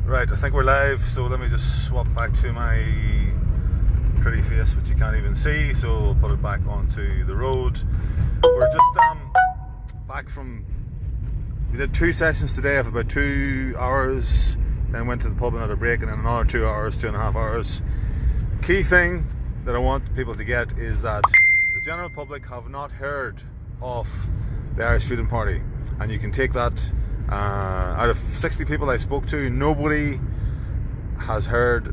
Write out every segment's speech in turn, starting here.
Right, I think we're live, so let me just swap back to my pretty face, which you can't even see, so I'll put it back onto the road. We're just back from, we did 2 sessions today of about 2 hours, then went to the pub and had a break, and then another 2 hours, 2.5 hours. Key thing that I want people to get is that the general public have not heard of the Irish Freedom Party, and you can take that. Out of 60 people I spoke to, nobody had heard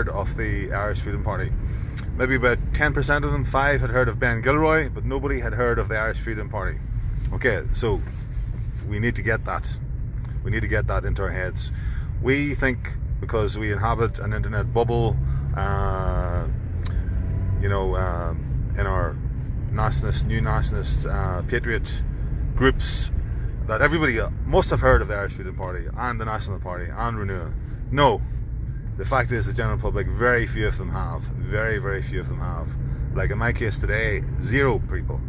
of the Irish Freedom Party. Maybe about 10% of them, 5 had heard of Ben Gearóid, but nobody had heard of the Irish Freedom Party. Okay, so we need to get that. We need to get that into our heads. We think because we inhabit an internet bubble, in our nationalist, new nationalist, patriot groups, that everybody must have heard of the Irish Freedom Party and the National Party and Renew. No, the fact is the general public, very few of them have. Very, very few of them have. Like in my case today, 0 people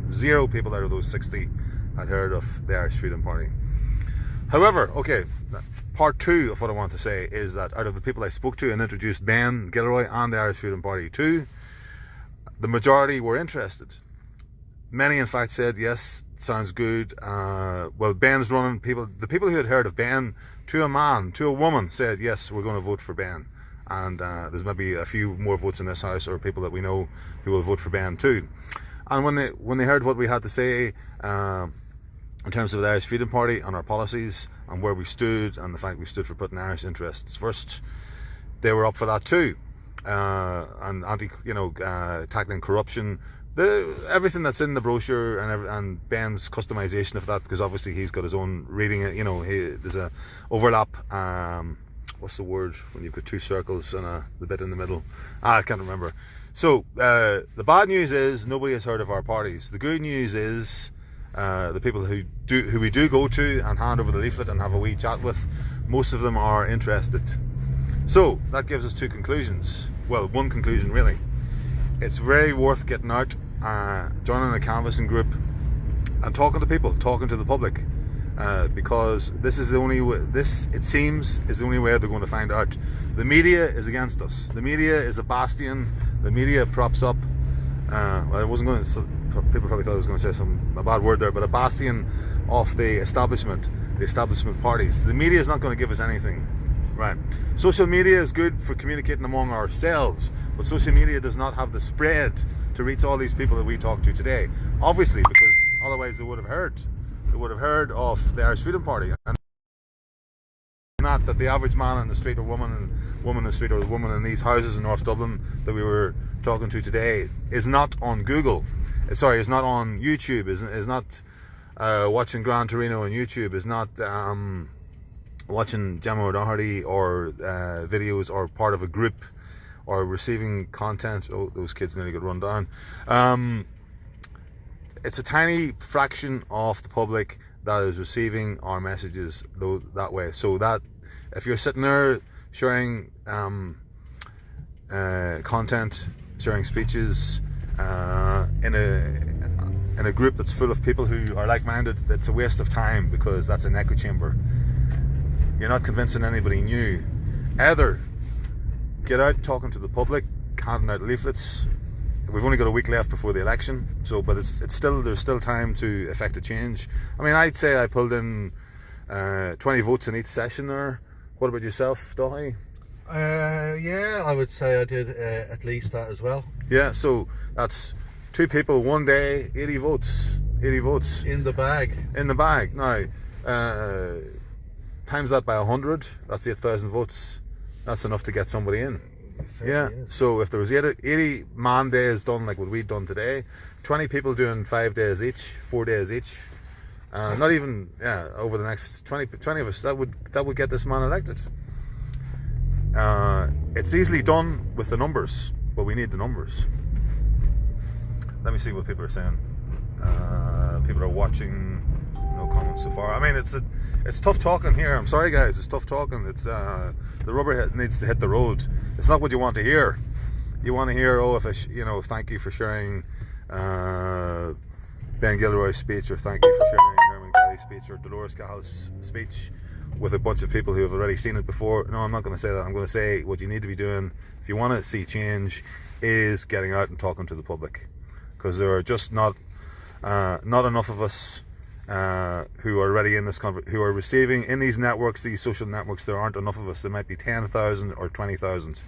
out of those 60 had heard of the Irish Freedom Party. However, okay, part 2 of what I want to say is that out of the people I spoke to and introduced Ben Gearóid and the Irish Freedom Party to, the majority were interested. Many, in fact, said, yes, sounds good. Well, Ben's running. The people who had heard of Ben, to a man, to a woman, said, yes, we're going to vote for Ben. And there's maybe a few more votes in this house, or people that we know who will vote for Ben too. And when they heard what we had to say in terms of the Irish Freedom Party and our policies and where we stood, and the fact we stood for putting Irish interests first, they were up for that too. And tackling corruption. Everything that's in the brochure and Ben's customization of that, because obviously he's got his own reading. There's a overlap. What's the word when you've got 2 circles and the bit in the middle? I can't remember. So the bad news is nobody has heard of our parties. The good news is the people who we do go to and hand over the leaflet and have a wee chat with, most of them are interested. So that gives us 2 conclusions. Well, 1 conclusion really. It's very worth getting out, joining a canvassing group and talking to people, talking to the public, because this is the only way, it seems, is the only way they're going to find out. The media is against us. The media is a bastion. The media props up, I wasn't going to, people probably thought I was going to say a bad word there, but a bastion of the establishment parties. The media is not going to give us anything. Right. Social media is good for communicating among ourselves, but social media does not have the spread to reach all these people that we talk to today. Obviously, because otherwise they would have heard of the Irish Freedom Party, and not that the average man in the street or woman in the street or the woman in these houses in North Dublin that we were talking to today is not on Google. Sorry, is not on YouTube. Is not watching Gran Torino on YouTube. Is not watching Gemma O'Doherty or videos, or part of a group, or receiving content. Oh, those kids nearly got run down. It's a tiny fraction of the public that is receiving our messages that way. So that if you're sitting there sharing content, sharing speeches in a group that's full of people who are like-minded, it's a waste of time, because that's an echo chamber. You're not convincing anybody new. Either get out talking to the public, handing out leaflets. We've only got a week left before the election, but there's still time to effect a change. I mean, I'd say I pulled in 20 votes in each session there. What about yourself, Dahi? Yeah, I would say I did at least that as well. Yeah, so that's 2 people, 1 day, 80 votes. 80 votes. In the bag. In the bag. Now, times that by 100, that's 8,000 votes. That's enough to get somebody in. Yeah, so if there was 80 man days done like what we've done today, 20 people doing 5 days each, 4 days each, not even, over the next 20 of us, that would get this man elected. It's easily done with the numbers, but we need the numbers. Let me see what people are saying. People are watching. No comments so far. I mean, it's tough talking here. I'm sorry, guys. It's tough talking. It's the rubber needs to hit the road. It's not what you want to hear. You want to hear, thank you for sharing Ben Gearóid's speech, or thank you for sharing Herman Kelly's speech, or Dolores Cahill's speech, with a bunch of people who have already seen it before. No, I'm not going to say that. I'm going to say what you need to be doing if you want to see change is getting out and talking to the public, because there are just not enough of us who are already in this who are receiving in these networks, these social networks. There aren't enough of us. There might be 10,000 or 20,000.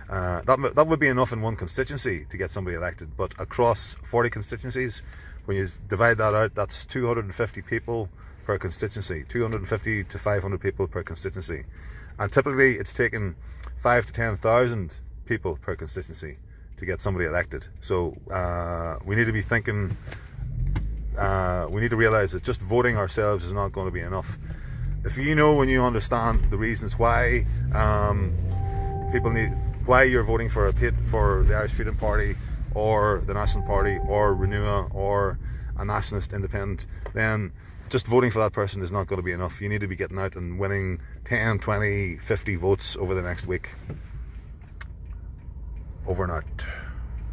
That would be enough in one constituency to get somebody elected, but across 40 constituencies, when you divide that out, that's 250 people per constituency, 250 to 500 people per constituency, and typically it's taken 5 to 10,000 people per constituency to get somebody elected. So we need to be thinking, we need to realise that just voting ourselves is not going to be enough. If you know, when you understand the reasons why why you're voting for the Irish Freedom Party or the National Party or Renua or a nationalist independent, then just voting for that person is not going to be enough. You need to be getting out and winning 10, 20, 50 votes over the next week. Over and out.